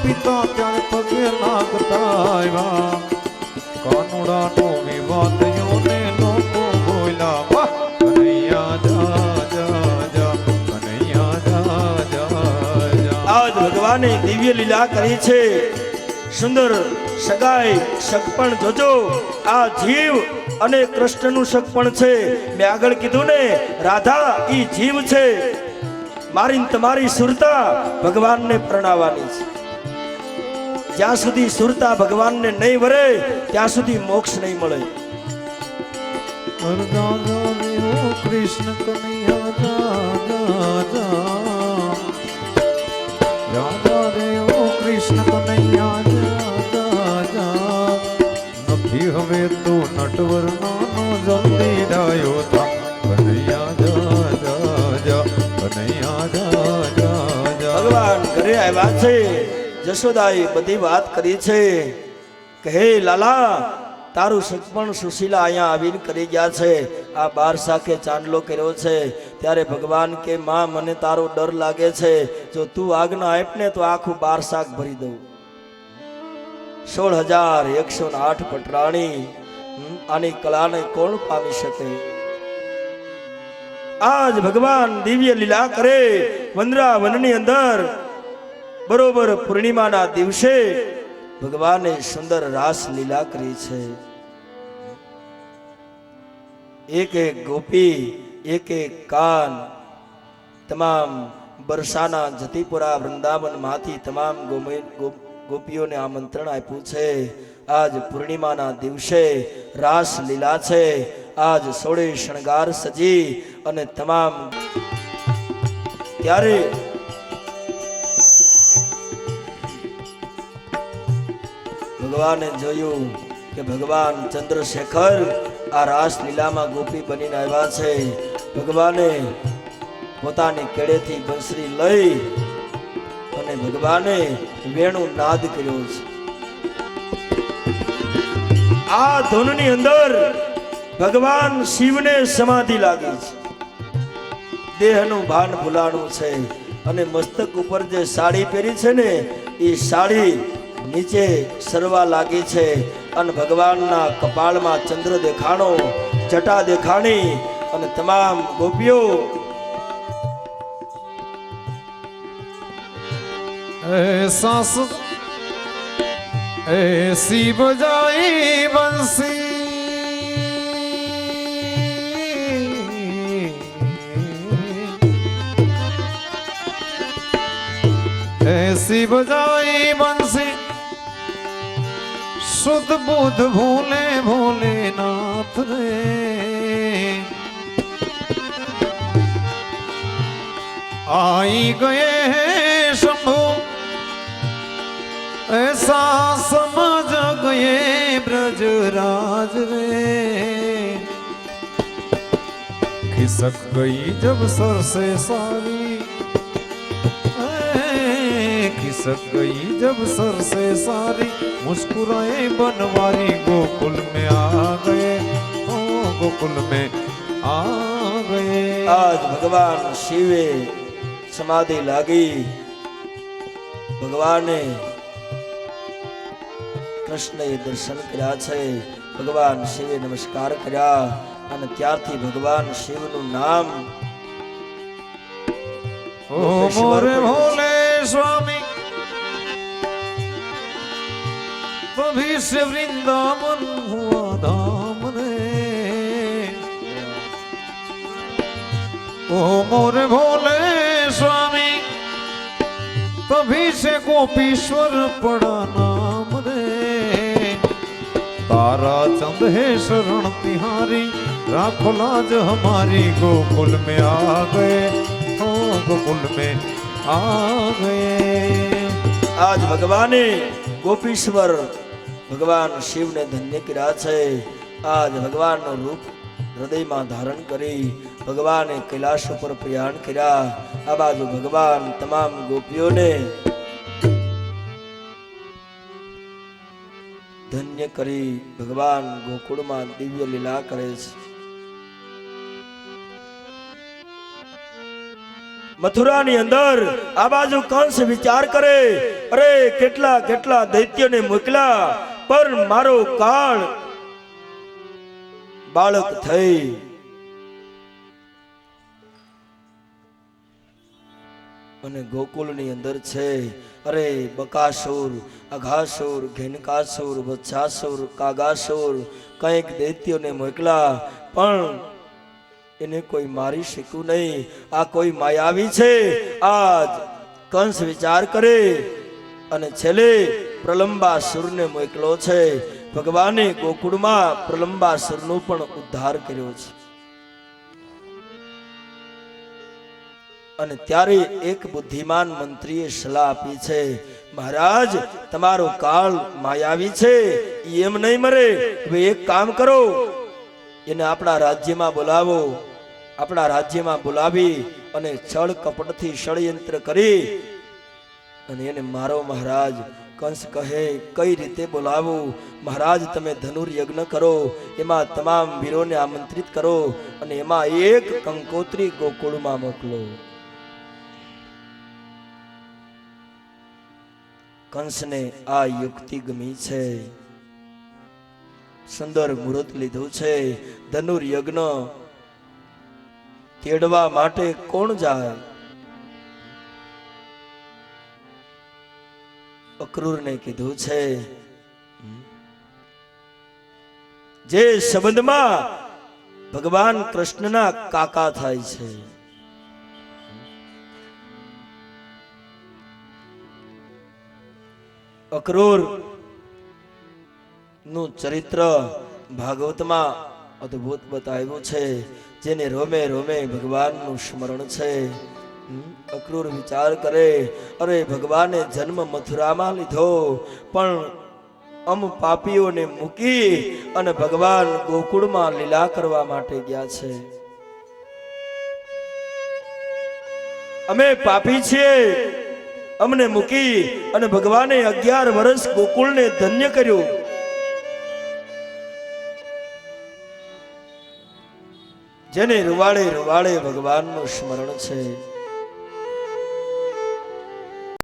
પિતા ત્યારે પગે લાગતા આવ્યા કાનુડાનો વિવાદ યોને લોકો બોલ્યા કનૈયા જા જા જા કનૈયા જા જા જા આજ ભગવાને દિવ્ય લીલા કરી છે સુંદર સગાઈ સગપણ જોજો આ જીવ અને કૃષ્ણનું સગપણ છે મેં આગળ કીધું ને રાધા ઈ જીવ છે મારી તમારી સુરતા ભગવાનને પ્રણાવવાની છે જ્યાં સુધી સુરતા ભગવાનને નહીં વરે ત્યાં સુધી મોક્ષ નહીં મળે કૃષ્ણ કનૈયા જા જા જા રાધા રે ઓ કૃષ્ણ કનૈયા જા જા જા નથી હવે તો નટવર નાનો જલ્દી ડાયો થા કનૈયા જા જા જા કનૈયા જા જા જા ભગવાન ઘરે આવ્યા છે જશોદાએ બધી વાત કરી છે કે હે લાલા તારું સગપણ સુશીલા અહીંયા આવીને કરી ગયા છે આ 12 શાકે ચાંદલો કર્યો છે ત્યારે ભગવાન કે માં મને તારો ડર લાગે છે જો તું આજ્ઞા આપ ને તો આખું 12 શાક ભરી દઉં 16,108 પટરાણી આની કલાને કોણ પામી શકે આજ ભગવાન દિવ્ય લીલા કરે વનરાવનની અંદર બરોબર પૂર્ણિમાના દિવસે ભગવાને સુંદર રાસ લીલા કરી છે એક એક ગોપી એક એક કાન તમામ બરસાના જતીપુરા વૃંદાવન માંથી તમામ ગોપીઓને આમંત્રણ આપ્યું છે આજ પૂર્ણિમાના દિવસે રાસ લીલા છે આજ 16 શણગાર સજી અને તમામ ત્યારે ભગવાને જોયું કે ભગવાન ચંદ્રશેખર આ રાસ લીલામાં ગોપી બનીને આવ્યા છે ભગવાને પોતાની કેડેથી બંસરી લઈ અને ભગવાને વેણુ નાદ કર્યો છે આ ધૂનની અંદર ભગવાન શિવને સમાધિ લાગી છે દેહનું ભાન ભૂલાણું છે અને મસ્તક ઉપર જે સાડી પહેરી છે ને એ સાડી નીચે સરવા લાગી છે અને ભગવાનના કપાળમાં ચંદ્ર દેખાણો જટા દેખાણી અને તમામ ગોપીઓ સાસ એસી બજાઈ બંસી ऐसी बजाई बंसी शुद्ध बुद्ध भोले भोलेनाथ रे आई गए हैं शंभु ऐसा समझ गए ब्रजराज रे खिसक गई जब सर से सारी खिसक गई जब सर से सारी मुस्कुराए बनवारी गोकुल में आ गए ओ गोकुल में आ गए आज भगवान शिवे समाधि लागी भगवाने कृष्ण दर्शन કર્યા છે ભગવાન શિવે નમસ્કાર કર્યા અને ત્યારથી ભગવાન શિવનું નામ ओ मोरे भोले स्वामी तभी से वृंदावन हुआ धाम रे ओ मोरे भोले स्वामी तभी से गोपीश्वर पड़ा नाम रे तारा चंद है शरण तिहारी राखो लाज हमारी गोकुल में आ गए ओ गोकुल में आ गए आज भगवाने गोपीश्वर भगवान शिव ने धन्य કર્યા છે आज भगवान નું રૂપ હૃદયમાં ધારણ કરી ભગવાને કૈલાશ ઉપર પ્રયાણ કર્યા આ બાજુ ભગવાન તમામ ગોપીઓને ધન્ય કરી ભગવાન ગોકુળમાં દિવ્ય લીલા કરે છે મથુરાની અંદર આ બાજુ કંસ વિચાર કરે, અરે કેટલા કેટલા દૈત્યને મોકલ્યા, પણ મારો કાળ બાળક થઈ અને ગોકુળની અંદર છે. અરે બકાસુર, અઘાસુર, ઘેનકાસુર, વત્સાસુર, કાગાસુર કંઈક દૈત્યોને મોકલા, પણ એને કોઈ મારી શક્યું નહીં. આ કોઈ માયાવી છે. આજ કંસ વિચાર કરે અને છેલ્લે પ્રલંબાસુરને મોકલો છે. ભગવાને ગોકુળમાં પ્રલંબાસુરનો પણ ઉદ્ધાર કર્યો છે. અને ત્યારે એક બુદ્ધિમાન મંત્રીએ સલાહ આપી છે, મહારાજ તમારો કાળ માયાવી છે, ઈ એમ નહીં મરે. હવે એક કામ કરો, એને આપણા રાજ્યમાં બોલાવો. આપણા રાજ્યમાં બોલાવી અને છળ કપટથી ષડયંત્ર કરી અને એને મારો. મહારાજ કંસ કહે, કઈ રીતે બોલાવું? મહારાજ તમે ધનુર્યજ્ઞ કરો, એમાં તમામ વીરોને આમંત્રિત કરો અને એમાં એક કંકોત્રી ગોકુળમાં મોકલો. કંસને આ યુક્તિ ગમી છે. સુંદર મુહૂર્ત લીધું છે. ધનુર્યજ્ઞ તેડવા માટે કોણ જાય? અક્રૂરને કીધું છે, જે સંબંધમાં ભગવાન કૃષ્ણના કાકા થાય છે. અક્રૂર નું ચરિત્ર ભાગવતમાં અદ્ભુત બતાવ્યું છે, જેને રોમે રોમે ભગવાનનું સ્મરણ છે. અક્રૂર વિચાર કરે, અરે ભગવાને જન્મ મથુરામાં લીધો, પણ પાપીઓને મૂકી અને ભગવાન ગોકુળમાં લીલા કરવા માટે ગયા છે. અમે પાપી છીએ, અમને મૂકી અને ભગવાને 11 વર્ષ ગોકુળને ધન્ય કર્યું. જેને રૂવાડે રૂવાડે ભગવાનનું સ્મરણ છે.